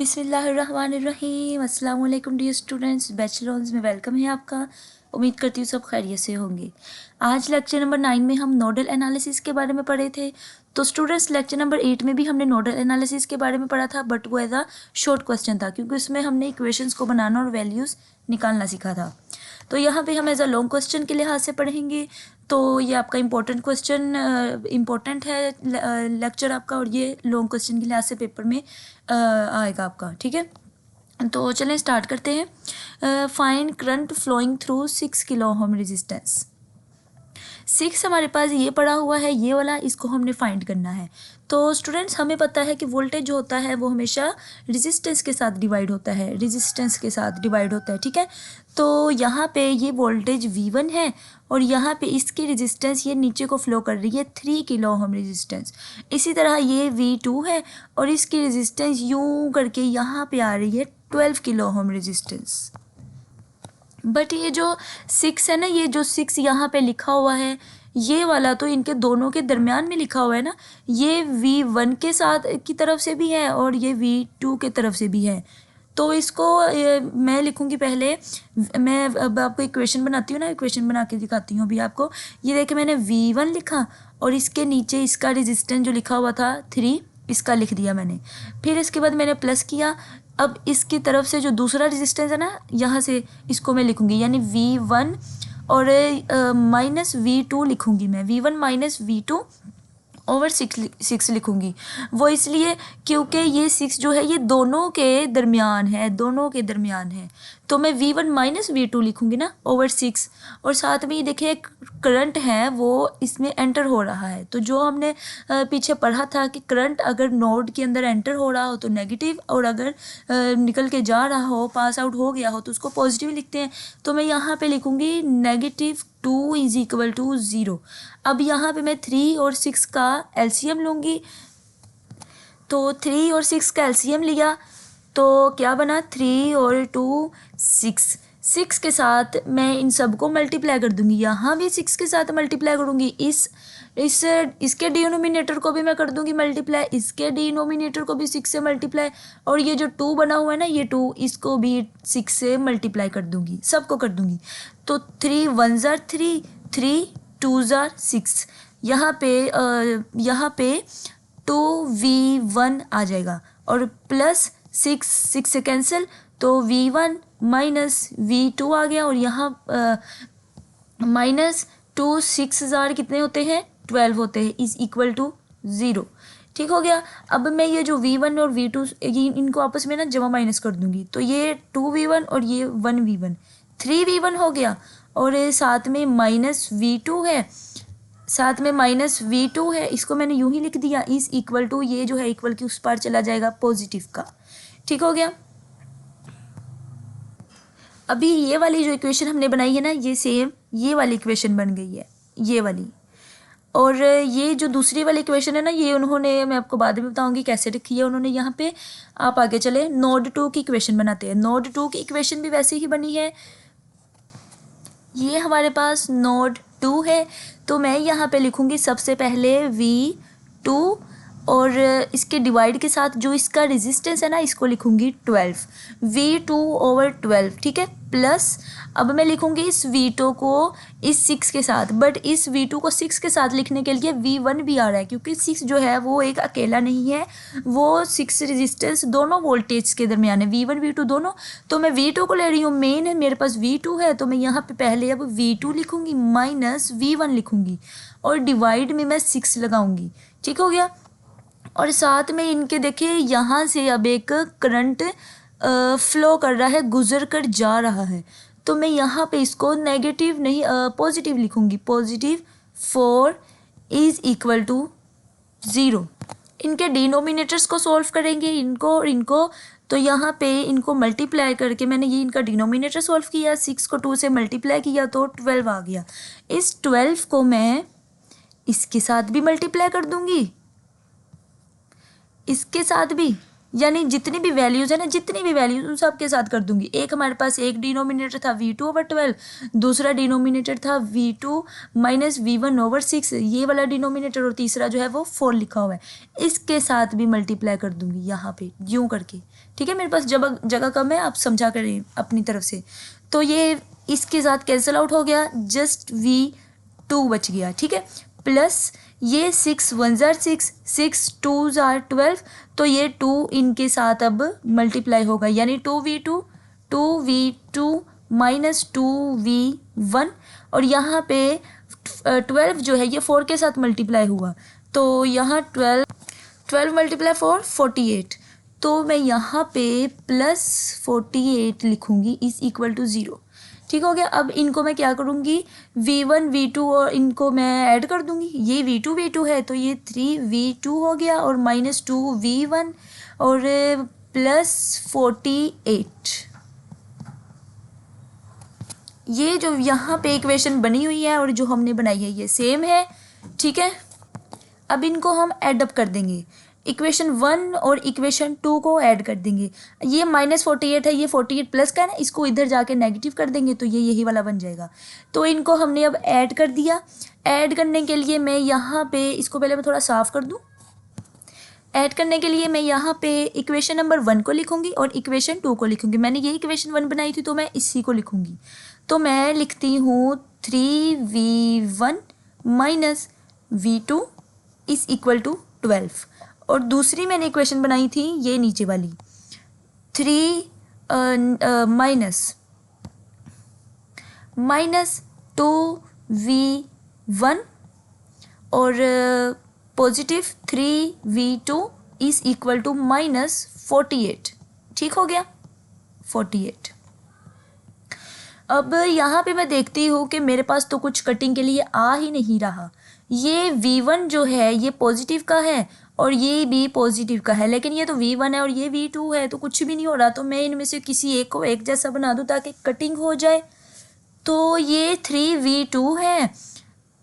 बिस्मिल्लाहिर्रहमानिर्रहीम। अस्सलाम वालेकुम डियर स्टूडेंट्स, बैचलर्स में वेलकम है आपका। उम्मीद करती हूँ सब खैरियत से होंगे। आज लेक्चर नंबर 9 में हम नोडल एनालिसिस के बारे में पढ़े थे। तो स्टूडेंट्स लेक्चर नंबर 8 में भी हमने नोडल एनालिसिस के बारे में पढ़ा था, बट वो एज अ शॉर्ट क्वेश्चन था क्योंकि उसमें हमने इक्वेशंस को बनाना और वैल्यूज़ निकालना सीखा था। तो यहाँ पे हम एज अ लॉन्ग क्वेश्चन के लिहाज से पढ़ेंगे। तो ये आपका इम्पोर्टेंट क्वेश्चन इम्पोर्टेंट है लेक्चर आपका, और ये लॉन्ग क्वेश्चन के लिहाज से पेपर में आएगा आपका। ठीक है, तो चलें स्टार्ट करते हैं। Find current flowing through 6 kilo ohm resistance. 6 हमारे पास ये पड़ा हुआ है, ये वाला, इसको हमने फाइंड करना है। तो स्टूडेंट्स हमें पता है कि वोल्टेज जो होता है वो हमेशा रेजिस्टेंस के साथ डिवाइड होता है, रेजिस्टेंस के साथ डिवाइड होता है। ठीक है, तो यहाँ पे ये वोल्टेज V1 है और यहाँ पे इसकी रेजिस्टेंस ये नीचे को फ्लो कर रही है 3 किलो ओम रेजिस्टेंस। इसी तरह ये V2 है और इसकी रेजिस्टेंस यूँ करके यहाँ पे आ रही है 12 किलो ओम रेजिस्टेंस। बट ये जो 6 है ना, ये जो 6 यहाँ पे लिखा हुआ है, ये वाला तो इनके दोनों के दरमियान में लिखा हुआ है ना। ये V1 के साथ की तरफ से भी है और ये V2 के तरफ से भी है। तो इसको मैं लिखूँगी पहले। मैं अब आपको इक्वेशन बनाती हूँ ना, इक्वेशन बना के दिखाती हूँ अभी आपको। ये देखिए मैंने V1 लिखा और इसके नीचे इसका रेजिस्टेंस जो लिखा हुआ था 3, इसका लिख दिया मैंने। फिर इसके बाद मैंने प्लस किया। अब इसकी तरफ से जो दूसरा रेजिस्टेंस है ना, यहाँ से इसको मैं लिखूँगी, यानी V1 और माइनस V2 लिखूँगी मैं। V1 माइनस V2 ओवर 6 लिखूँगी। वो इसलिए क्योंकि ये 6 जो है ये दोनों के दरमियान है, दोनों के दरमियान है। तो मैं V1 माइनस V2 लिखूँगी ना ओवर 6। और साथ में ये देखिए करंट है वो इसमें एंटर हो रहा है। तो जो हमने पीछे पढ़ा था कि करंट अगर नोड के अंदर एंटर हो रहा हो तो नेगेटिव, और अगर निकल के जा रहा हो, पास आउट हो गया हो, तो उसको पॉजिटिव लिखते हैं। तो मैं यहाँ पे लिखूँगी -2 इज इक्वल टू 0। अब यहाँ पे मैं 3 और 6 का एलसीएम लूँगी। तो 3 और 6 का एलसीएम लिया तो क्या बना, 3 और 2 6। 6 के साथ मैं इन सबको मल्टीप्लाई कर दूंगी, यहाँ भी 6 के साथ मल्टीप्लाई करूँगी। इसके डिनोमिनेटर को भी मैं कर दूंगी मल्टीप्लाई, इसके डिनोमिनेटर को भी 6 से मल्टीप्लाई, और ये जो 2 बना हुआ है ना, ये 2, इसको भी 6 से मल्टीप्लाई कर दूंगी, सबको कर दूंगी। तो 3 1 ज़ार 3, 3 2 ज़ार 6। यहाँ पे 2V1 आ जाएगा और प्लस 6 से कैंसिल, तो V1 माइनस V2 आ गया, और यहाँ -2 6 ज़ार कितने होते हैं, 12 होते हैं, इज इक्वल टू 0। ठीक हो गया। अब मैं ये जो V1 और V2 इनको आपस में ना जमा माइनस कर दूंगी। तो ये 2V1 और ये 1V1, 3V1 हो गया, और साथ में -V2 है, साथ में -V2 है, इसको मैंने यूं ही लिख दिया, इज इक्वल टू, ये जो है इक्वल की उस पार चला जाएगा पॉजिटिव का। ठीक हो गया। अभी ये वाली जो इक्वेशन हमने बनाई है ना, ये सेम ये वाली इक्वेशन बन गई है, ये वाली। और ये जो दूसरी वाली इक्वेशन है ना, ये उन्होंने, मैं आपको बाद में बताऊंगी कैसे लिखी है उन्होंने यहाँ पे। आप आगे चले, नोड 2 की इक्वेशन बनाते हैं। नोड 2 की इक्वेशन भी वैसे ही बनी है। ये हमारे पास नोड 2 है, तो मैं यहाँ पे लिखूँगी सबसे पहले V2 और इसके डिवाइड के साथ जो इसका रेजिस्टेंस है ना, इसको लिखूँगी 12, V2 ओवर 12। ठीक है, प्लस अब मैं लिखूँगी इस V2 को इस 6 के साथ, बट इस V2 को 6 के साथ लिखने के लिए V1 भी आ रहा है, क्योंकि 6 जो है वो एक अकेला नहीं है, वो 6 रेजिस्टेंस दोनों वोल्टेज के दरमियान है, V1 V2 दोनों। तो मैं V2 को ले रही हूँ, मेन है मेरे पास V2 है, तो मैं यहाँ पे पहले अब V2 लिखूँगी माइनस V1 लिखूँगी, और डिवाइड में मैं 6 लगाऊँगी। ठीक हो गया। और साथ में इनके देखिए यहाँ से अब एक करंट फ्लो कर रहा है, गुजर कर जा रहा है। तो मैं यहाँ पे इसको नेगेटिव नहीं पॉजिटिव लिखूँगी, +4 इज इक्वल टू 0। इनके डिनोमिनेटर्स को सॉल्व करेंगे, इनको और इनको। तो यहाँ पे इनको मल्टीप्लाई करके मैंने ये इनका डिनोमिनेटर सॉल्व किया, 6 को 2 से मल्टीप्लाई किया तो 12 आ गया। इस 12 को मैं इसके साथ भी मल्टीप्लाई कर दूँगी, इसके साथ भी, यानी जितनी भी वैल्यूज़ है ना, जितनी भी वैल्यूज़ उन सब के साथ कर दूंगी। एक हमारे पास एक डिनोमिनेटर था V2 ओवर 12, दूसरा डिनोमिनेटर था V2 माइनस V1 ओवर 6, ये वाला डिनोमिनेटर, और तीसरा जो है वो 4 लिखा हुआ है, इसके साथ भी मल्टीप्लाई कर दूंगी यहाँ पे यूँ करके। ठीक है, मेरे पास जगह कम है, आप समझा करें अपनी तरफ से। तो ये इसके साथ कैंसिल आउट हो गया, जस्ट V2 बच गया। ठीक है, प्लस ये 6 1 जार 6, 6 2 जार 12, तो ये 2 इनके साथ अब मल्टीप्लाई होगा, यानी 2V2 माइनस 2V1, और यहाँ पे 12 जो है ये 4 के साथ मल्टीप्लाई हुआ, तो यहाँ 12 मल्टीप्लाई 4 48, तो मैं यहाँ पे प्लस 48 लिखूँगी इज इक्वल टू 0। ठीक हो गया। अब इनको मैं क्या करूँगी, V1 V2 और इनको मैं ऐड कर दूँगी, ये V2 है तो ये 3V2 हो गया और माइनस 2V1 और प्लस 48। ये जो यहाँ पे इक्वेशन बनी हुई है और जो हमने बनाई है ये सेम है। ठीक है, अब इनको हम ऐड अप कर देंगे, इक्वेशन 1 और इक्वेशन 2 को ऐड कर देंगे। ये माइनस 48 है, ये 48 प्लस का है ना, इसको इधर जाके नेगेटिव कर देंगे तो ये यही वाला बन जाएगा। तो इनको हमने अब ऐड कर दिया। ऐड करने के लिए मैं यहाँ पे इसको पहले मैं थोड़ा साफ कर दूँ। ऐड करने के लिए मैं यहाँ पे इक्वेशन नंबर 1 को लिखूँगी और इक्वेशन 2 को लिखूँगी। मैंने ये इक्वेशन 1 बनाई थी तो मैं इसी को लिखूँगी। तो मैं लिखती हूँ 3V1 minus V2 is equal to 12, और दूसरी मैंने इक्वेशन बनाई थी ये नीचे वाली 3 माइनस 2V1 और positive 3V2 is equal to minus 48। ठीक हो गया, 48। अब यहाँ पे मैं देखती हूँ कि मेरे पास तो कुछ कटिंग के लिए आ ही नहीं रहा। ये V1 जो है ये पॉजिटिव का है और ये भी पॉजिटिव का है, लेकिन ये तो V1 है और ये V2 है, तो कुछ भी नहीं हो रहा। तो मैं इनमें से किसी एक को एक जैसा बना दूँ ताकि कटिंग हो जाए। तो ये 3V2 है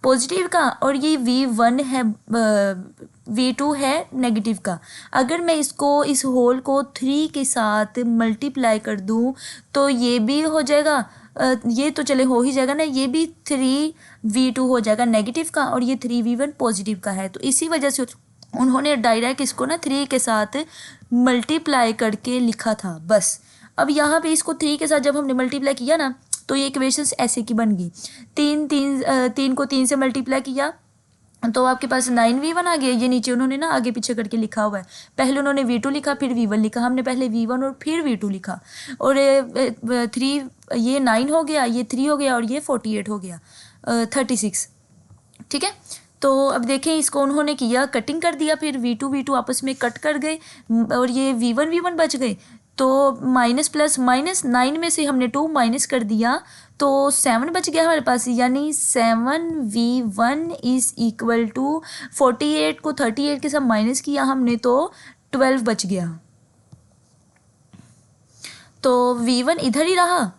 पॉजिटिव का और ये V1 है V2 है नेगेटिव का। अगर मैं इसको इस होल को 3 के साथ मल्टीप्लाई कर दूँ तो ये भी हो जाएगा, ये तो चले हो ही जाएगा ना, ये भी 3V2 हो जाएगा नेगेटिव का और ये 3V1 पॉजिटिव का है। तो इसी वजह से उन्होंने डायरेक्ट इसको ना 3 के साथ मल्टीप्लाई करके लिखा था बस। अब यहाँ पे इसको 3 के साथ जब हमने मल्टीप्लाई किया ना तो ये इक्वेशंस ऐसे की बन गई। 3 को 3 से मल्टीप्लाई किया तो आपके पास 9V1 आ गया। ये नीचे उन्होंने ना आगे पीछे करके लिखा हुआ है, पहले उन्होंने V2 लिखा फिर V1 लिखा, हमने पहले V1 और फिर V2 लिखा, और 3 ये 9 हो गया, ये 3 हो गया और ये 48 हो गया 36। ठीक है, तो अब देखें इसको उन्होंने किया कटिंग कर दिया, फिर V2 आपस में कट कर गए और ये V1 बच गए। तो माइनस प्लस माइनस 9 में से हमने 2 माइनस कर दिया तो 7 बच गया हमारे पास, यानी 7V1 इज इक्वल टू 48 को 38 के साथ माइनस किया हमने तो 12 बच गया। तो V1 इधर ही रहा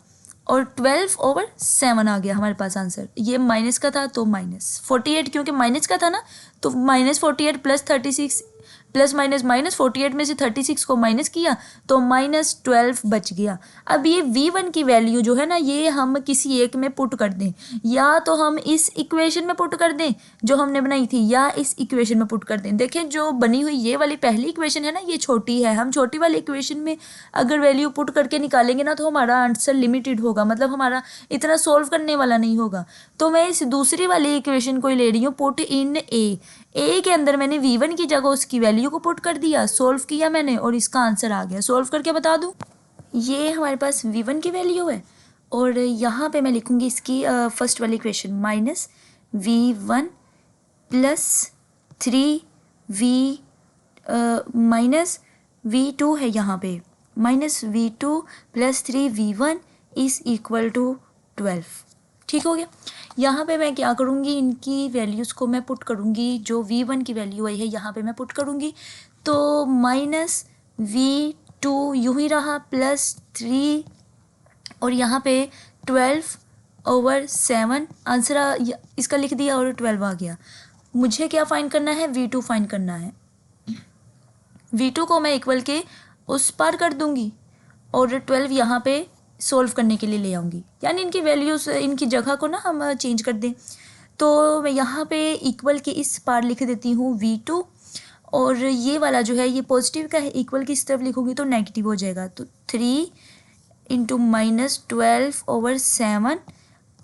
और 12/7 आ गया हमारे पास आंसर। ये माइनस का था तो माइनस 48, क्योंकि माइनस का था ना तो minus 48 plus 36 plus minus minus 48 में से 36 को माइनस किया तो माइनस 12 बच गया। अब ये V1 की वैल्यू जो है ना ये हम किसी एक में पुट कर दें, या तो हम इस इक्वेशन में पुट कर दें जो हमने बनाई थी या इस इक्वेशन में पुट कर दें। देखें जो बनी हुई ये वाली पहली इक्वेशन है ना ये छोटी है, हम छोटी वाली इक्वेशन में अगर वैल्यू पुट करके निकालेंगे ना तो हमारा आंसर लिमिटेड होगा, मतलब हमारा इतना सोल्व करने वाला नहीं होगा। तो मैं इस दूसरी वाली इक्वेशन को ही ले रही हूँ, पुट इन ए के अंदर मैंने V1 की जगह उसकी वैल्यू को पुट कर दिया, सोल्व किया मैंने और इसका आंसर आ गया। सोल्व करके बता दूं, ये हमारे पास V1 की वैल्यू है और यहाँ पे मैं लिखूँगी इसकी फर्स्ट वाली equation minus V1 plus 3V minus V2 है यहाँ पे, minus V2 plus 3V1 is equal to 12। ठीक हो गया। यहाँ पे मैं क्या करूँगी, इनकी वैल्यूज़ को मैं पुट करूँगी, जो V1 की वैल्यू आई है यहाँ पे मैं पुट करूँगी। तो माइनस V2 यूँ ही रहा प्लस 3 और यहाँ पे 12/7 आंसर इसका लिख दिया और 12 आ गया। मुझे क्या फाइंड करना है, V2 फाइंड करना है। V2 को मैं इक्वल के उस पार कर दूँगी और 12 यहाँ पे सोल्व करने के लिए ले आऊँगी, यानी इनकी वैल्यूज़ इनकी जगह को ना हम चेंज कर दें। तो मैं यहाँ पे इक्वल के इस पार लिख देती हूँ V2 और ये वाला जो है ये पॉजिटिव का है, इक्वल किस तरफ लिखूँगी तो नेगेटिव हो जाएगा। तो 3 इंटू -12/7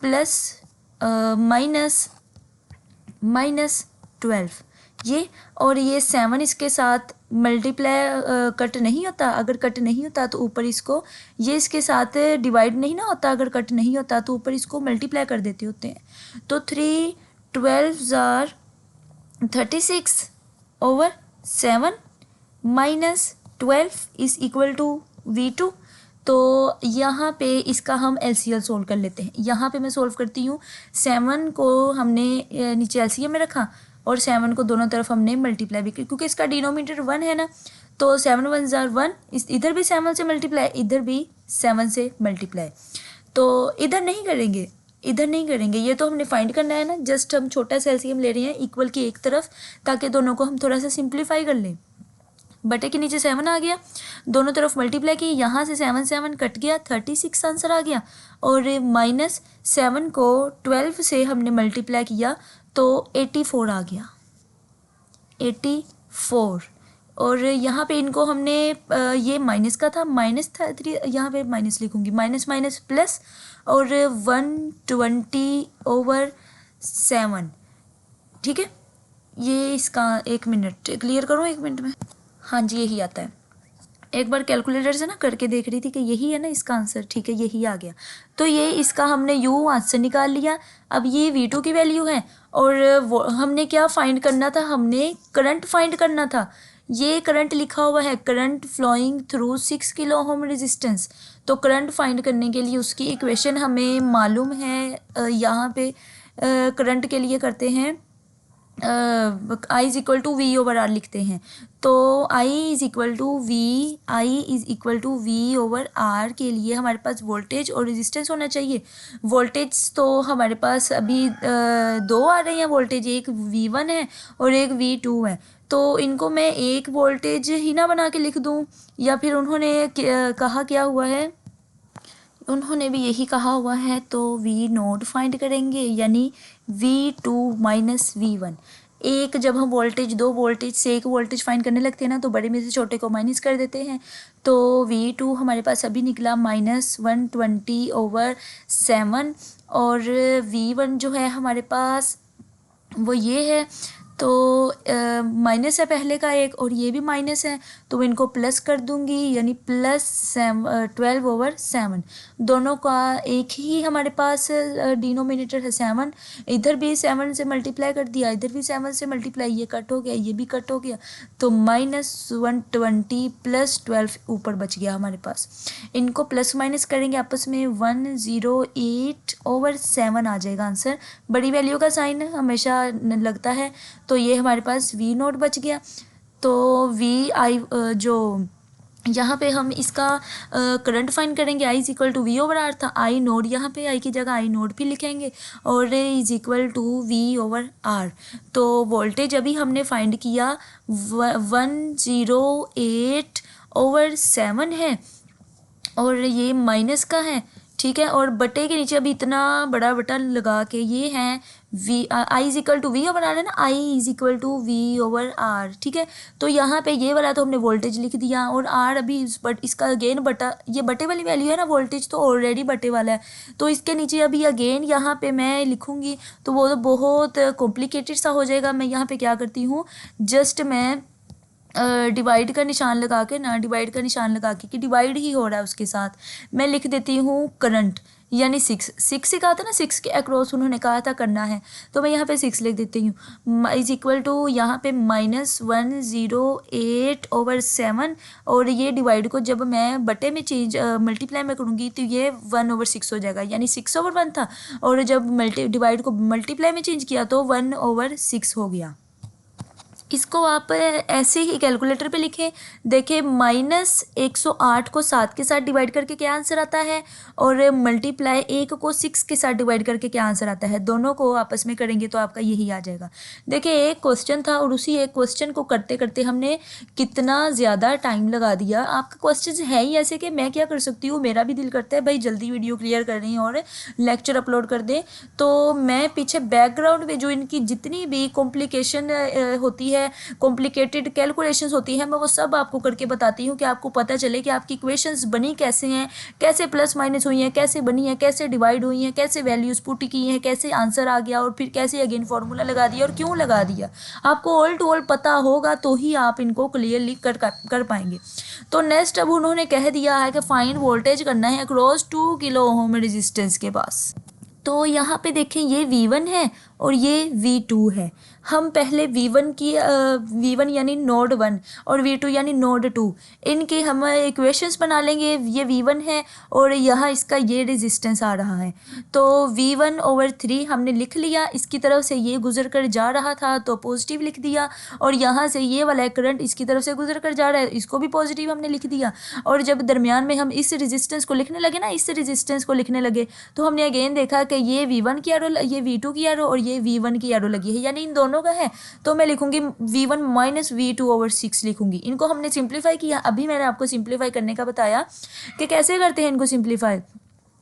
प्लस -12 ये, और ये 7 इसके साथ मल्टीप्लाई कट नहीं होता, अगर कट नहीं होता तो ऊपर इसको, ये इसके साथ डिवाइड नहीं ना होता, अगर कट नहीं होता तो ऊपर इसको मल्टीप्लाई कर देते होते हैं। तो 3 12 36/7 -12 इज इक्वल टू V2। तो यहाँ पे इसका हम LCM सोल्व कर लेते हैं। यहाँ पे मैं सोल्व करती हूँ, 7 को हमने नीचे LCM में रखा और 7 को दोनों तरफ हमने मल्टीप्लाई भी की, क्योंकि इसका डिनोमिनेटर 1 है ना, तो 7 1 ज़ार 1, इधर भी 7 से मल्टीप्लाई, इधर भी 7 से मल्टीप्लाई। तो इधर नहीं करेंगे, इधर नहीं करेंगे, ये तो हमने फाइंड करना है ना, जस्ट हम छोटा सा LCM ले रहे हैं इक्वल की एक तरफ, ताकि दोनों को हम थोड़ा सा सिंप्लीफाई कर लें। बटे के नीचे 7 आ गया, दोनों तरफ मल्टीप्लाई की, यहाँ से 7 7 कट गया, 36 आंसर आ गया। और -7 को 12 से हमने मल्टीप्लाई किया तो 84 आ गया, 84। और यहाँ पे इनको हमने ये माइनस का था, माइनस था 3, यहाँ पे माइनस लिखूँगी, माइनस माइनस प्लस, और 120/7, ठीक है। ये इसका 1 मिनट क्लियर करूँ, 1 मिनट में, हाँ जी यही आता है। एक बार कैलकुलेटर से ना करके देख रही थी कि यही है ना इसका आंसर, ठीक है यही आ गया। तो ये इसका हमने यू आंसर निकाल लिया। अब ये V2 की वैल्यू है, और वो हमने क्या फाइंड करना था, हमने करंट फाइंड करना था। ये करंट लिखा हुआ है, current flowing through 6 kilo ohm resistance. तो करंट फाइंड करने के लिए उसकी इक्वेशन हमें मालूम है। यहाँ पे करंट के लिए करते हैं I is equal to V/R लिखते हैं। तो I is equal to V/R के लिए हमारे पास वोल्टेज और रेजिस्टेंस होना चाहिए। वोल्टेज तो हमारे पास अभी 2 आ रहे हैं वोल्टेज, एक V1 है और एक V2 है। तो इनको मैं एक वोल्टेज ही ना बना के लिख दूँ, या फिर उन्होंने कहा क्या हुआ है, उन्होंने भी यही कहा हुआ है। तो V0 फाइंड करेंगे, यानी V2 माइनस V1। एक जब हम वोल्टेज, 2 वोल्टेज से एक वोल्टेज फाइंड करने लगते हैं ना, तो बड़े में से छोटे को माइनस कर देते हैं। तो V2 हमारे पास अभी निकला -120/7, और V1 जो है हमारे पास वो ये है। तो माइनस है पहले का एक, और ये भी माइनस है, तो इनको प्लस कर दूंगी, यानी +12/7। दोनों का एक ही हमारे पास डिनोमिनेटर है 7, इधर भी 7 से मल्टीप्लाई कर दिया, इधर भी 7 से मल्टीप्लाई, ये कट हो गया, ये भी कट हो गया, तो -120 + 12 ऊपर बच गया हमारे पास। इनको प्लस माइनस करेंगे आपस में, 108/7 आ जाएगा आंसर। बड़ी वैल्यू का साइन हमेशा लगता है, तो ये हमारे पास V0 बच गया। तो जो यहाँ पे हम इसका करंट फाइंड करेंगे, I is equal to V/R था, I0 यहाँ पे I की जगह I0 भी लिखेंगे, और इज़ इक्वल टू V/R। तो वोल्टेज अभी हमने फाइंड किया 108/7 है, और ये माइनस का है, ठीक है। और बटे के नीचे अभी इतना बड़ा बटा लगा के, ये है I is equal to V/R है ना, I is equal to V/R, ठीक है। तो यहाँ पे ये वाला तो हमने वोल्टेज लिख दिया, और R अभी इसका अगेन बटा, ये बटे वाली वैल्यू है ना, वोल्टेज तो ऑलरेडी बटे वाला है, तो इसके नीचे अभी अगेन यहाँ पे मैं लिखूँगी तो वो तो बहुत कॉम्प्लिकेटेड सा हो जाएगा। मैं यहाँ पे क्या करती हूँ, जस्ट मैं डिवाइड का निशान लगा के ना, डिवाइड का निशान लगा के कि डिवाइड ही हो रहा है, उसके साथ मैं लिख देती हूँ करंट, यानी 6 से कहा था ना, 6 के अक्रॉस उन्होंने कहा था करना है, तो मैं यहाँ पे 6 लिख देती हूँ। इज़ इक्वल टू यहाँ पे -108/7, और ये डिवाइड को जब मैं बटे में चेंज मल्टीप्लाई में करूँगी तो ये 1/6 हो जाएगा, यानी 6/1 था, और जब डिवाइड को मल्टीप्लाई में चेंज किया तो 1/6 हो गया। इसको आप ऐसे ही कैलकुलेटर पे लिखें, देखें -108 को 7 के साथ डिवाइड करके क्या आंसर आता है, और मल्टीप्लाई 1 को 6 के साथ डिवाइड करके क्या आंसर आता है, दोनों को आपस में करेंगे तो आपका यही आ जाएगा। देखिए एक क्वेश्चन था, और उसी एक क्वेश्चन को करते करते हमने कितना ज़्यादा टाइम लगा दिया। आपका क्वेश्चन है ही ऐसे कि मैं क्या कर सकती हूँ, मेरा भी दिल करता है भाई जल्दी वीडियो क्लियर कर रही हूँ और लेक्चर अपलोड कर दें, तो मैं पीछे बैकग्राउंड में जो इनकी जितनी भी कॉम्प्लिकेशन होती है है, कॉम्प्लिकेटेड कैलकुलेशंस होती है, मैं वो सब आपको करके बताती हूँ कि आपको पता चले कि आपकी इक्वेशंस बनी कैसे हैं, कैसे प्लस माइनस हुई हैं, कैसे बनी है, कैसे डिवाइड हुई हैं, कैसे वैल्यूज पुट की हैं, कैसे आंसर आ गया और फिर कैसे अगेन फार्मूला लगा दिया और क्यों लगा दिया। आपको ऑल टू ऑल पता होगा तो ही आप इनको क्लियरली कर पाएंगे। तो नेक्स्ट अब उन्होंने कह दिया है कि फाइंड वोल्टेज करना है अक्रॉस 2 किलो ओम रेजिस्टेंस के पास। तो यहाँ पे देखें ये V1 है और ये V2 है। हम पहले V1 यानी नोड 1 और V2 यानी नोड 2 इनके हम इक्वेशंस बना लेंगे। ये V1 है और यहाँ इसका ये रेजिस्टेंस आ रहा है, तो V1/3 हमने लिख लिया। इसकी तरफ से ये गुजर कर जा रहा था तो पॉजिटिव लिख दिया, और यहाँ से ये वाला करंट इसकी तरफ से गुजर कर जा रहा है, इसको भी पॉजिटिव हमने लिख दिया। और जब दरमियान में हम इस रेजिस्टेंस को लिखने लगे ना, इस रेजिस्टेंस को लिखने लगे तो हमने अगेन देखा कि ये V1 की एरो, ये V2 की एरो और ये V1 की एरो लगी है, यानी इन दोनों का है। तो मैं लिखूंगी V1 - V2/6 लिखूंगी। इनको हमने सिंप्लीफाई किया। अभी मैंने आपको सिंप्लीफाई करने का बताया कि कैसे करते हैं इनको सिंप्लीफाई।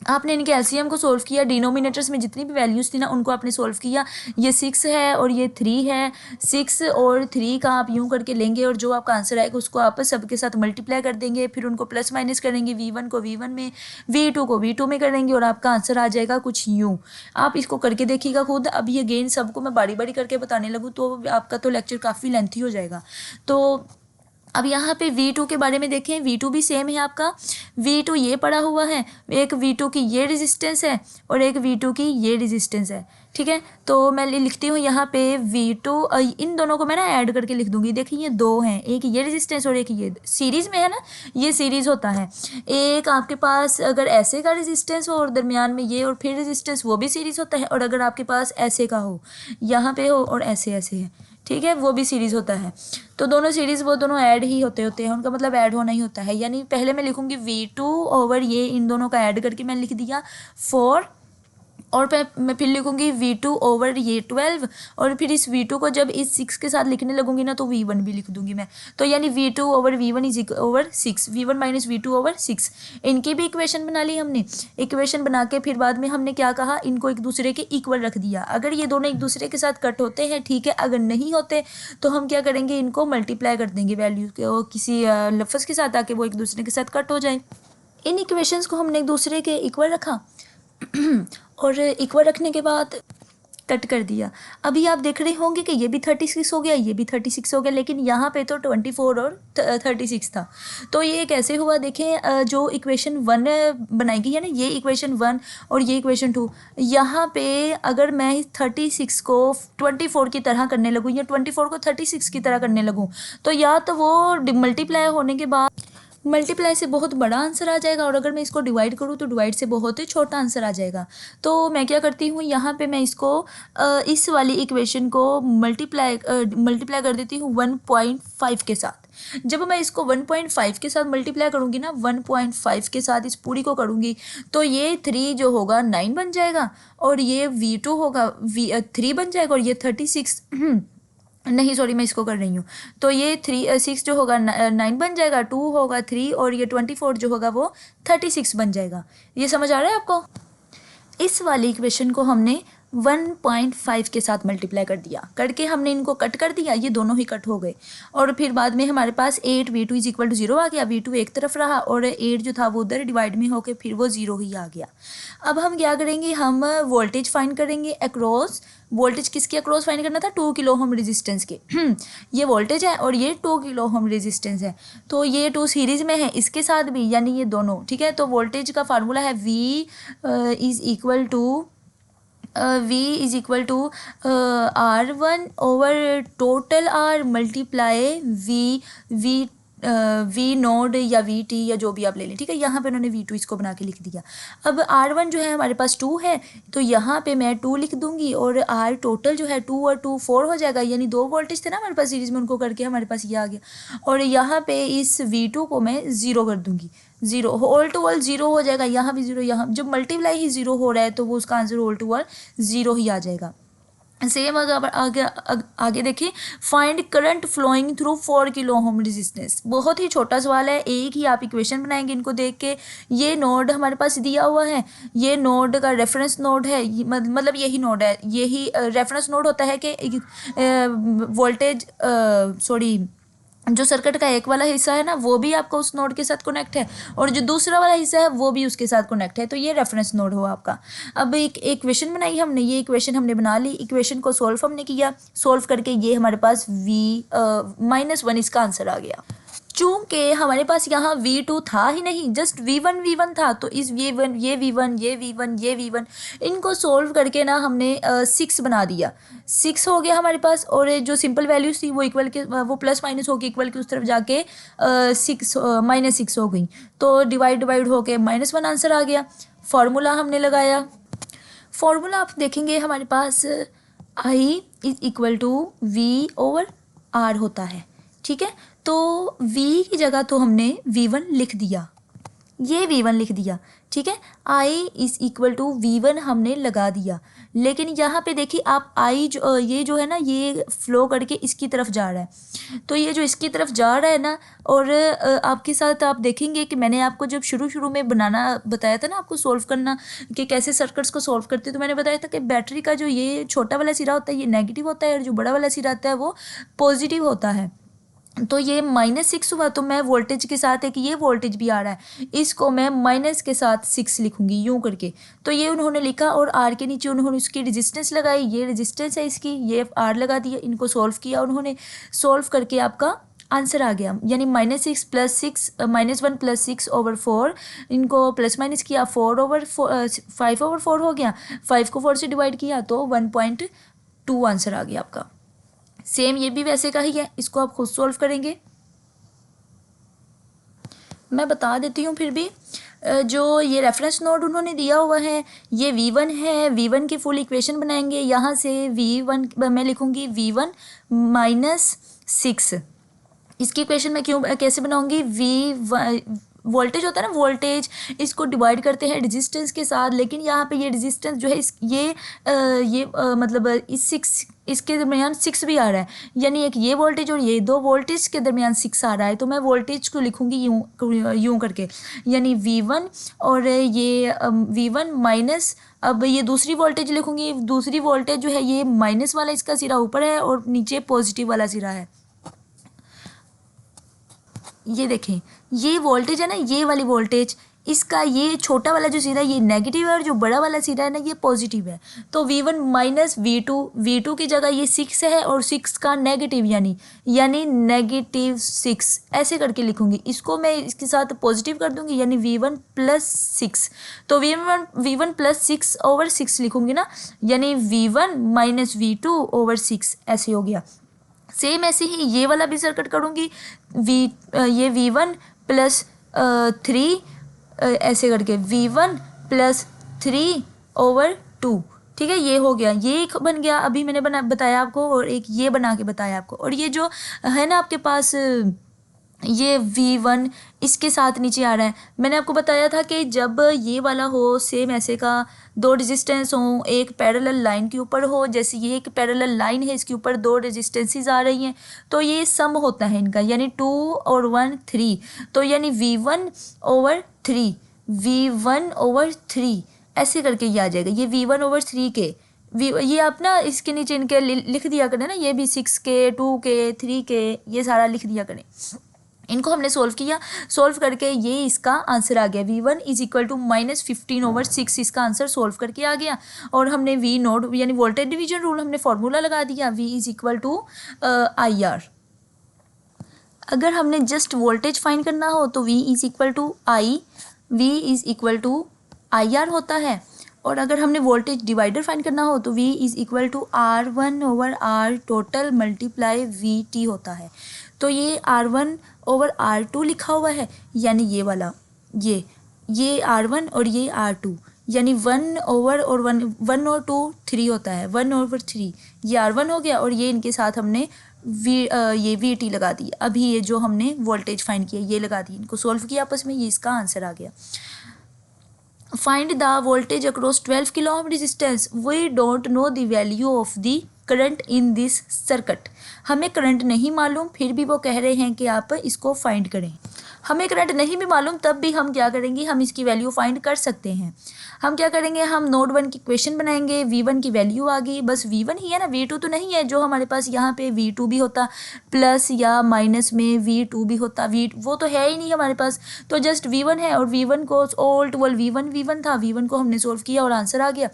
आपने इनके एलसीएम को सोल्व किया, डिनोमिनेटर्स में जितनी भी वैल्यूज़ थी ना उनको आपने सोल्व किया। ये 6 है और ये 3 है। 6 और 3 का आप यूं करके लेंगे और जो आपका आंसर आएगा उसको आप सबके साथ मल्टीप्लाई कर देंगे, फिर उनको प्लस माइनस करेंगे। V1 को V1 में, V2 को V2 में करेंगे और आपका आंसर आ जाएगा कुछ यूँ। आप इसको करके देखिएगा खुद। अभी अगेन सबको मैं बारी बारी करके बताने लगूँ तो आपका तो लेक्चर काफ़ी लेंथी हो जाएगा। तो अब यहाँ पे V2 के बारे में देखें। V2 भी सेम है आपका। V2 ये पड़ा हुआ है, एक V2 की ये रेजिस्टेंस है और एक V2 की ये रेजिस्टेंस है, ठीक है। तो मैं लिखती हूँ यहाँ पे V2, इन दोनों को मैं ना ऐड करके लिख दूंगी। देखिए ये दो हैं, एक ये रेजिस्टेंस और एक ये, सीरीज़ में है ना, ये सीरीज़ होता है। एक आपके पास अगर ऐसे का रेजिस्टेंस हो और दरमियान में ये और फिर रेजिस्टेंस, वो भी सीरीज़ होता है। और अगर आपके पास ऐसे का हो, यहाँ पे हो और ऐसे ऐसे है, ठीक है, वो भी सीरीज़ होता है। तो दोनों सीरीज़ वो दोनों ऐड ही होते हैं, उनका मतलब ऐड होना ही होता है। यानी पहले मैं लिखूंगी V2 ये इन दोनों का ऐड करके मैंने लिख दिया 4, और मैं फिर लिखूंगी V2 ये 12, और फिर इस V2 को जब इस 6 के साथ लिखने लगूंगी ना तो V1 भी लिख दूंगी मैं। तो यानी V2/V1 = 6, V1 - V2/6। इनकी भी इक्वेशन बना ली हमने। इक्वेशन बना के फिर बाद में हमने क्या कहा, इनको एक दूसरे के इक्वल रख दिया। अगर ये दोनों एक दूसरे के साथ कट होते हैं, ठीक है, अगर नहीं होते तो हम क्या करेंगे, इनको मल्टीप्लाई कर देंगे वैल्यू के किसी लफ्ज़ के साथ, ताकि वो एक दूसरे के साथ कट हो जाए। इन इक्वेशंस को हमने एक दूसरे के इक्वल रखा और इक्वल रखने के बाद कट कर दिया। अभी आप देख रहे होंगे कि ये भी 36 हो गया, ये भी 36 हो गया, लेकिन यहाँ पे तो 24 और 36 था। तो ये कैसे हुआ देखें, जो इक्वेशन 1 बनाई गई है ना, ये इक्वेशन 1 और ये इक्वेशन 2, यहाँ पे अगर मैं 36 को 24 की तरह करने लगूँ या 24 को 36 की तरह करने लगूँ, तो या तो वो मल्टीप्लाई होने के बाद मल्टीप्लाई से बहुत बड़ा आंसर आ जाएगा, और अगर मैं इसको डिवाइड करूँ तो डिवाइड से बहुत ही छोटा आंसर आ जाएगा। तो मैं क्या करती हूँ, यहाँ पे मैं इसको इस वाली इक्वेशन को मल्टीप्लाई कर देती हूँ 1.5 के साथ। जब मैं इसको 1.5 के साथ मल्टीप्लाई करूँगी ना, 1.5 के साथ इस पूरी को करूँगी, तो ये 3 जो होगा 9 बन जाएगा, और ये V2 होगा 3 बन जाएगा, और ये 36 नहीं सॉरी मैं इसको कर रही हूँ। तो ये 6 जो होगा 9 बन जाएगा, 2 होगा 3, और ये 24 जो होगा वो 36 बन जाएगा। ये समझ आ रहा है आपको? इस वाली इक्वेशन को हमने 1.5 के साथ मल्टीप्लाई कर दिया, करके हमने इनको कट कर दिया, ये दोनों ही कट हो गए। और फिर बाद में हमारे पास 8V2 = 0 आ गया। V2 एक तरफ रहा और 8 जो था वो उधर डिवाइड में होके फिर वो 0 ही आ गया। अब हम क्या करेंगे, हम वोल्टेज फाइंड करेंगे अक्रॉस। वोल्टेज किसके अक्रॉस फाइंड करना था, 2 किलो ओम रेजिस्टेंस के। ये वोल्टेज है और ये 2 किलो ओम रेजिस्टेंस है, तो ये 2 सीरीज़ में है इसके साथ भी, यानी ये दोनों, ठीक है। तो वोल्टेज का फार्मूला है V = R1 over total R multiply V node या VT या जो भी आप ले लें, ठीक है। यहाँ पे उन्होंने V2 इसको बना के लिख दिया। अब R1 जो है हमारे पास 2 है, तो यहाँ पे मैं 2 लिख दूंगी, और R टोटल जो है 2 और 2 4 हो जाएगा, यानी 2 वोल्टेज थे ना हमारे पास सीरीज़ में, उनको करके हमारे पास ये आ गया। और यहाँ पे इस V2 को मैं 0 कर दूंगी, 0 ऑल टू ऑल 0 हो जाएगा, यहाँ भी 0, यहाँ जब मल्टीप्लाई ही 0 हो रहा है तो वो उसका आंसर ऑल टू ऑल 0 ही आ जाएगा। सेम अगर आगे आगे देखें, find current flowing through 4 kilo ohm resistance. बहुत ही छोटा सवाल है, एक ही आप इक्वेशन बनाएंगे इनको देख के। ये नोड हमारे पास दिया हुआ है, ये नोड का रेफरेंस नोड है, मतलब यही नोड है, यही रेफरेंस नोड होता है कि वोल्टेज सॉरी जो सर्किट का एक वाला हिस्सा है ना वो भी आपका उस नोड के साथ कनेक्ट है, और जो दूसरा वाला हिस्सा है वो भी उसके साथ कनेक्ट है, तो ये रेफरेंस नोड हुआ आपका। अब एक इक्वेशन बनाई हमने, ये इक्वेशन हमने बना ली, इक्वेशन को सोल्व हमने किया, सोल्व करके ये हमारे पास -1 इसका आंसर आ गया। चूंकि हमारे पास यहाँ V2 था ही नहीं, जस्ट V1 था, तो इस ये V1 इनको सोल्व करके ना हमने 6 बना दिया, 6 हो गया हमारे पास। और ये जो सिंपल वैल्यूज थी वो इक्वल के वो प्लस माइनस होके इक्वल की उस तरफ जाके 6 हो गई, तो डिवाइड होके -1 आंसर आ गया। फॉर्मूला हमने लगाया, फॉर्मूला आप देखेंगे हमारे पास I is equal to V/R होता है, ठीक है। तो V की जगह तो हमने V1 लिख दिया, ये V1 लिख दिया, ठीक है। I is equal to V1 हमने लगा दिया, लेकिन यहाँ पे देखिए आप I जो ये जो है ना ये फ्लो करके इसकी तरफ जा रहा है, तो ये जो इसकी तरफ जा रहा है ना, और आपके साथ आप देखेंगे कि मैंने आपको जब शुरू में बनाना बताया था ना, आपको सोल्व करना कि कैसे सर्किट्स को सोल्व करते हैं, तो मैंने बताया था कि बैटरी का जो ये छोटा वाला सिरा होता है ये नेगेटिव होता है, और जो बड़ा वाला सिरा आता है वो पॉजिटिव होता है। तो ये -6 हुआ, तो मैं वोल्टेज के साथ एक ये वोल्टेज भी आ रहा है, इसको मैं माइनस के साथ 6 लिखूंगी यूं करके। तो ये उन्होंने लिखा, और आर के नीचे उन्होंने उसकी रेजिस्टेंस लगाई, ये रेजिस्टेंस है इसकी, ये आर लगा दिया, इनको सोल्व किया उन्होंने, सोल्व करके आपका आंसर आ गया, यानी -6 + 6 -1 + 6/4, इनको प्लस माइनस किया 5/4 हो गया, 5 को 4 से डिवाइड किया तो 1.2 आंसर आ गया आपका। सेम ये भी वैसे का ही है, इसको आप खुद सॉल्व करेंगे। मैं बता देती हूँ फिर भी, जो ये रेफरेंस नोड उन्होंने दिया हुआ है ये V1 है, V1 की फुल इक्वेशन बनाएंगे, यहाँ से V1 मैं लिखूँगी V1 - 6। इसकी इक्वेशन मैं क्यों कैसे बनाऊँगी, वोल्टेज होता है ना वोल्टेज, इसको डिवाइड करते हैं रेजिस्टेंस के साथ, लेकिन यहाँ पे ये रेजिस्टेंस जो है मतलब इस 6 इसके दरमियान 6 भी आ रहा है, यानी एक ये वोल्टेज और ये दो वोल्टेज के दरमियान 6 आ रहा है, तो मैं वोल्टेज को लिखूँगी यूँ करके, यानी V1 और ये V1 माइनस, अब ये दूसरी वोल्टेज लिखूँगी, दूसरी वोल्टेज जो है ये माइनस वाला इसका सिरा ऊपर है और नीचे पॉजिटिव वाला सिरा है। ये देखें, ये वोल्टेज है ना, ये वाली वोल्टेज, इसका ये छोटा वाला जो सिरा ये नेगेटिव है, और जो बड़ा वाला सिरा है ना ये पॉजिटिव है, तो V1 - V2 की जगह ये 6 है, और 6 का नेगेटिव यानी -6 ऐसे करके लिखूंगी, इसको मैं इसके साथ पॉजिटिव कर दूंगी, यानी V1 + 6, तो V1 + 6/6 लिखूंगी ना, यानी V1 - V2/6 ऐसे हो गया। सेम ऐसे ही ये वाला भी सर्किट करूँगी, ये V1 + 3 ऐसे करके V1 + 3/2, ठीक है, ये हो गया, ये एक बन गया अभी मैंने बताया आपको, और एक ये बना के बताया आपको। और ये जो है ना आपके पास ये V1 इसके साथ नीचे आ रहा है, मैंने आपको बताया था कि जब ये वाला हो सेम ऐसे का, दो रेजिस्टेंस हो एक पैरेलल लाइन के ऊपर हो, जैसे ये एक पैरेलल लाइन है इसके ऊपर दो रेजिस्टेंसेस आ रही हैं, तो ये सम होता है इनका, यानी 2 और 1 3, तो यानी V1/3 ऐसे करके ये आ जाएगा, ये V1/3 के ये आप ना इसके नीचे इनके लिख दिया करें ना, ये भी 6 के 2 के 3 के ये सारा लिख दिया करें। इनको हमने सोल्व किया, सोल्व करके ये इसका आंसर आ गया, V1 = -15/6 इसका आंसर सोल्व करके आ गया। और हमने V नोड यानी वोल्टेज डिवीजन रूल हमने फॉर्मूला लगा दिया, V = IR। अगर हमने जस्ट वोल्टेज फाइंड करना हो तो V = IR होता है, और अगर हमने वोल्टेज डिवाइडर फाइंड करना हो तो V = R1/R टोटल × VT होता है। तो ये R1/R2 लिखा हुआ है, यानी ये वाला ये R1 और ये R2, यानी 1 और 2 3 होता है, 1/3 ये R1 हो गया, और ये इनके साथ हमने ये VT लगा दी। अभी ये जो हमने वोल्टेज फाइंड किया ये लगा दी, इनको सोल्व किया आपस में, ये इसका आंसर आ गया। Find the voltage across 12 kilo ohm resistance, we don't know the value of the current in this circuit. हमें करंट नहीं मालूम, फिर भी वो कह रहे हैं कि आप इसको फाइंड करें। हमें करंट नहीं भी मालूम तब भी हम क्या करेंगे, हम इसकी वैल्यू फाइंड कर सकते हैं। हम क्या करेंगे, हम नोड 1 की इक्वेशन बनाएंगे। V1 की वैल्यू आ गई, बस V1 ही है ना, V2 तो नहीं है। जो हमारे पास यहाँ पे V2 भी होता, प्लस या माइनस में V2 भी होता, वो तो है ही नहीं हमारे पास, तो जस्ट V1 है। और V1 को ओल्ड वर्ल्ड V1 था, V1 को हमने सोल्व किया और आंसर आ गया।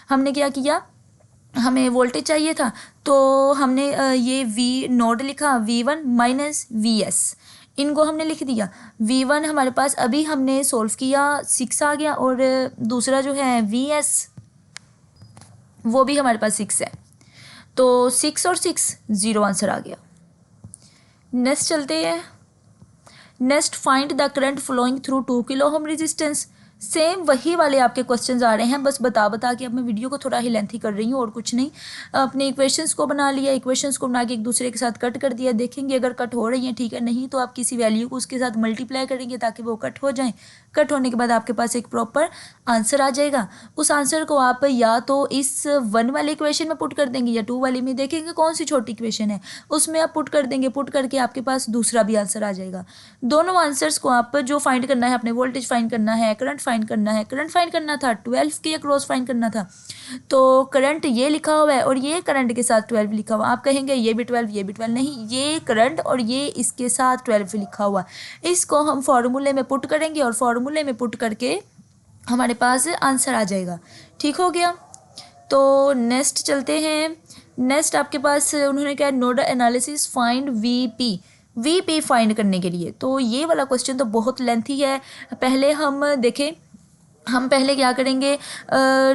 हमने क्या किया, हमें वोल्टेज चाहिए था, तो हमने ये V नोड लिखा, V1 माइनस VS, इनको हमने लिख दिया। V1 हमारे पास अभी हमने सोल्व किया, 6 आ गया, और दूसरा जो है VS वो भी हमारे पास 6 है, तो 6 और 6 0 आंसर आ गया। नेक्स्ट चलते हैं। Next find the current flowing through 2 kilo ohm resistance. Same वही वाले आपके क्वेश्चंस आ रहे हैं, बस बता के अब मैं वीडियो को थोड़ा ही लेंथी कर रही हूँ और कुछ नहीं। अपने इक्वेशंस को बना लिया, इक्वेशंस को बना के एक दूसरे के साथ कट कर दिया। देखेंगे अगर कट हो रही हैं ठीक है, नहीं तो आप किसी वैल्यू को उसके साथ मल्टीप्लाई करेंगे ताकि वो कट हो जाए। कट होने के बाद आपके पास एक प्रॉपर आंसर आ जाएगा। उस आंसर को आप या तो इस 1 वाले इक्वेशन में पुट कर देंगे या 2 वाले में, देखेंगे कौन सी छोटी इक्वेशन है उसमें आप पुट कर देंगे। पुट करके आपके पास दूसरा भी आंसर आ जाएगा। दोनों आंसर्स को आप जो फाइंड करना है, अपने वोल्टेज फाइंड करना है, करंट फाइंड करना है। करंट फाइंड करना था 12 के अक्रॉस फाइंड करना था, तो करंट ये लिखा हुआ है और ये करंट के साथ 12 लिखा हुआ। आप कहेंगे ये भी 12 ये भी 12, नहीं, ये करंट और ये इसके साथ 12 लिखा हुआ। इसको हम फॉर्मूले में पुट करेंगे और फॉर्मूले में पुट करके हमारे पास आंसर आ जाएगा। ठीक हो गया। तो नेक्स्ट चलते हैं। नेक्स्ट आपके पास उन्होंने क्या, nodal analysis find VP find करने के लिए। तो ये वाला क्वेश्चन तो बहुत लेंथी है। पहले हम देखें, हम पहले क्या करेंगे,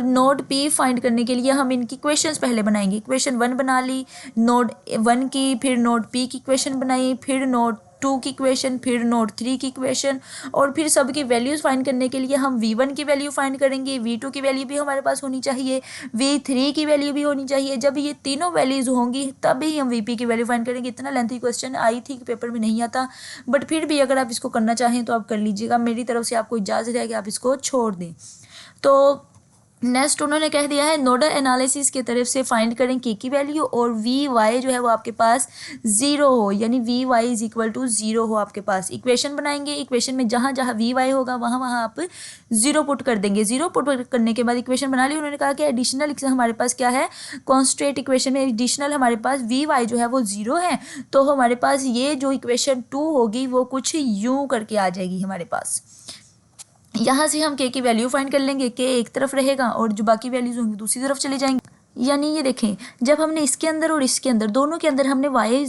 नोड P फाइंड करने के लिए हम इनकी इक्वेशंस पहले बनाएंगे। इक्वेशन 1 बना ली नोड 1 की, फिर नोड P की इक्वेशन बनाई, फिर नोड 2 की इक्वेशन, फिर नोड 3 की इक्वेशन, और फिर सबकी वैल्यूज़ फाइंड करने के लिए हम V1 की वैल्यू फाइंड करेंगे, V2 की वैल्यू भी हमारे पास होनी चाहिए, V3 की वैल्यू भी होनी चाहिए। जब ये तीनों वैल्यूज़ होंगी तब ही हम VP की वैल्यू फाइंड करेंगे। इतना लेंथी क्वेश्चन आई थी कि पेपर में नहीं आता, बट फिर भी अगर आप इसको करना चाहें तो आप कर लीजिएगा। मेरी तरफ से आपको इजाज़त है कि आप इसको छोड़ दें। तो नेक्स्ट उन्होंने कह दिया है नोडल एनालिसिस की तरफ से फाइंड करें के की वैल्यू और VY जो है वो आपके पास 0 हो, यानी VY इज इक्वल टू 0 हो आपके पास। इक्वेशन बनाएंगे, इक्वेशन में जहाँ जहाँ VY होगा वहाँ वहाँ आप 0 पुट कर देंगे। 0 पुट करने के बाद इक्वेशन बना ली। उन्होंने कहा कि एडिशनल हमारे पास क्या है, कॉन्स्टेंट इक्वेशन में एडिशनल हमारे पास VY जो है वो 0 है, तो हमारे पास ये जो इक्वेशन 2 होगी वो कुछ यूँ करके आ जाएगी हमारे पास। यहाँ से हम के की वैल्यू फाइंड कर लेंगे, के एक तरफ रहेगा और जो बाकी वैल्यूज होंगी दूसरी तरफ चली जाएंगी। यानी ये देखें, जब हमने इसके अंदर और इसके अंदर दोनों के अंदर हमने y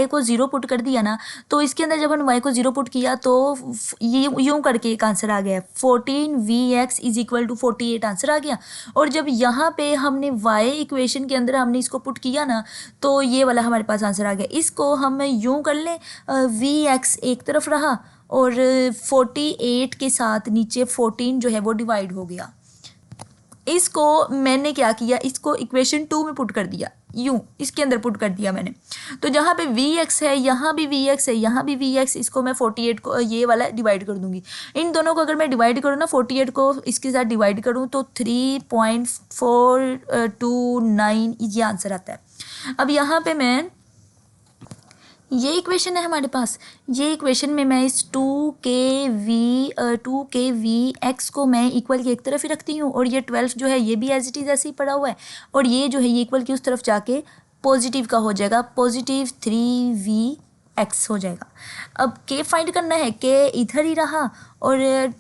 को 0 पुट कर दिया ना, तो इसके अंदर जब हमने y को 0 पुट किया तो ये यूं करके एक आंसर आ गया, 14vx is equal to 48 answer आ गया। और जब यहाँ पे हमने y इक्वेशन के अंदर हमने इसको पुट किया ना, तो ये वाला हमारे पास आंसर आ गया। इसको हम यूं कर लें, vx एक तरफ रहा और 48 के साथ नीचे 14 जो है वो डिवाइड हो गया। इसको मैंने क्या किया, इसको इक्वेशन 2 में पुट कर दिया, यूं इसके अंदर पुट कर दिया मैंने। तो जहाँ पे Vx है यहाँ भी Vx है, यहाँ भी Vx, इसको मैं 48 को ये वाला डिवाइड कर दूंगी। इन दोनों को अगर मैं डिवाइड करूँ ना, 48 को इसके साथ डिवाइड करूँ तो 3.429 ये आंसर आता है। अब यहाँ पे मैं, ये इक्वेशन है हमारे पास, ये इक्वेशन में मैं इस 2kVx को मैं इक्वल की एक तरफ ही रखती हूँ और ये 12 जो है ये भी एज इट इज़ ऐसे ही पड़ा हुआ है, और ये जो है ये इक्वल की उस तरफ जाके पॉजिटिव का हो जाएगा, पॉजिटिव 3vx हो जाएगा। अब के फाइंड करना है, के इधर ही रहा और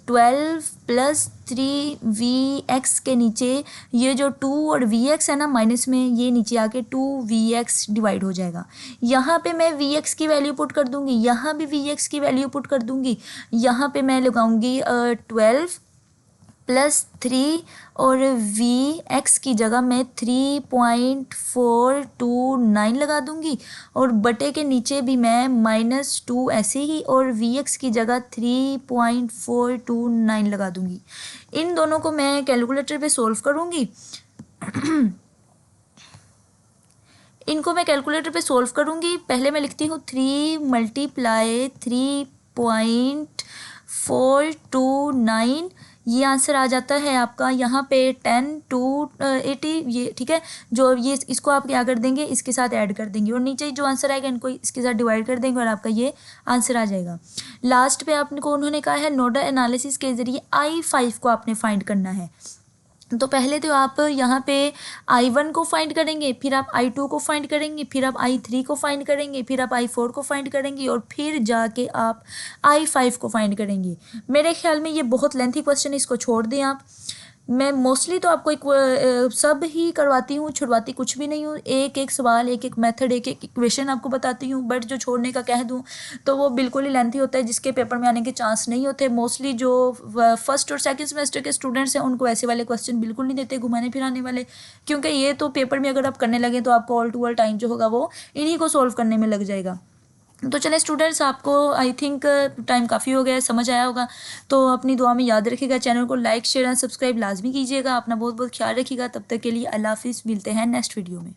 12 प्लस 3vx के नीचे ये जो 2 और vx है ना माइनस में, ये नीचे आके 2vx डिवाइड हो जाएगा। यहाँ पे मैं vx की वैल्यू पुट कर दूंगी, यहाँ भी vx की वैल्यू पुट कर दूंगी। यहाँ पे मैं लगाऊंगी 12 प्लस 3 और vx की जगह मैं 3.429 लगा दूंगी और बटे के नीचे भी मैं -2 ऐसे ही और vx की जगह 3.429 लगा दूंगी। इन दोनों को मैं कैलकुलेटर पे सॉल्व करूंगी इनको मैं कैलकुलेटर पे सॉल्व करूंगी। पहले मैं लिखती हूँ 3 × 3.429, ये आंसर आ जाता है आपका यहाँ पे 10 to 80, ये ठीक है। जो ये इसको आप क्या कर देंगे, इसके साथ ऐड कर देंगे और नीचे जो आंसर आएगा इनको इसके साथ डिवाइड कर देंगे और आपका ये आंसर आ जाएगा। लास्ट पे आपने को उन्होंने कहा है नोडल एनालिसिस के ज़रिए I5 को आपने फाइंड करना है। तो पहले तो आप यहाँ पे I1 को फाइंड करेंगे, फिर आप I2 को फाइंड करेंगे, फिर आप I3 को फाइंड करेंगे, फिर आप I4 को फाइंड करेंगे और फिर जाके आप I5 को फाइंड करेंगे। मेरे ख्याल में ये बहुत लेंथी क्वेश्चन है, इसको छोड़ दें आप। मैं मोस्टली तो आपको एक सब ही करवाती हूँ, छुड़वाती कुछ भी नहीं हूँ। एक एक सवाल, एक एक मेथड, एक एक इक्वेशन आपको बताती हूँ, बट जो छोड़ने का कह दूँ तो वो बिल्कुल ही लेंथी होता है, जिसके पेपर में आने के चांस नहीं होते। मोस्टली जो फर्स्ट और सेकंड सेमेस्टर के स्टूडेंट्स हैं उनको ऐसे वाले क्वेश्चन बिल्कुल नहीं देते, घुमाने फिराने वाले, क्योंकि ये तो पेपर में अगर आप करने लगे तो आपको ऑल टू ऑल टाइम जो होगा वो इन्हीं को सॉल्व करने में लग जाएगा। तो चले स्टूडेंट्स, आपको आई थिंक टाइम काफ़ी हो गया है, समझ आया होगा। तो अपनी दुआ में याद रखिएगा, चैनल को लाइक शेयर एंड सब्सक्राइब लाजमी कीजिएगा। अपना बहुत बहुत ख्याल रखिएगा। तब तक के लिए अल्लाह हाफिज़, मिलते हैं नेक्स्ट वीडियो में।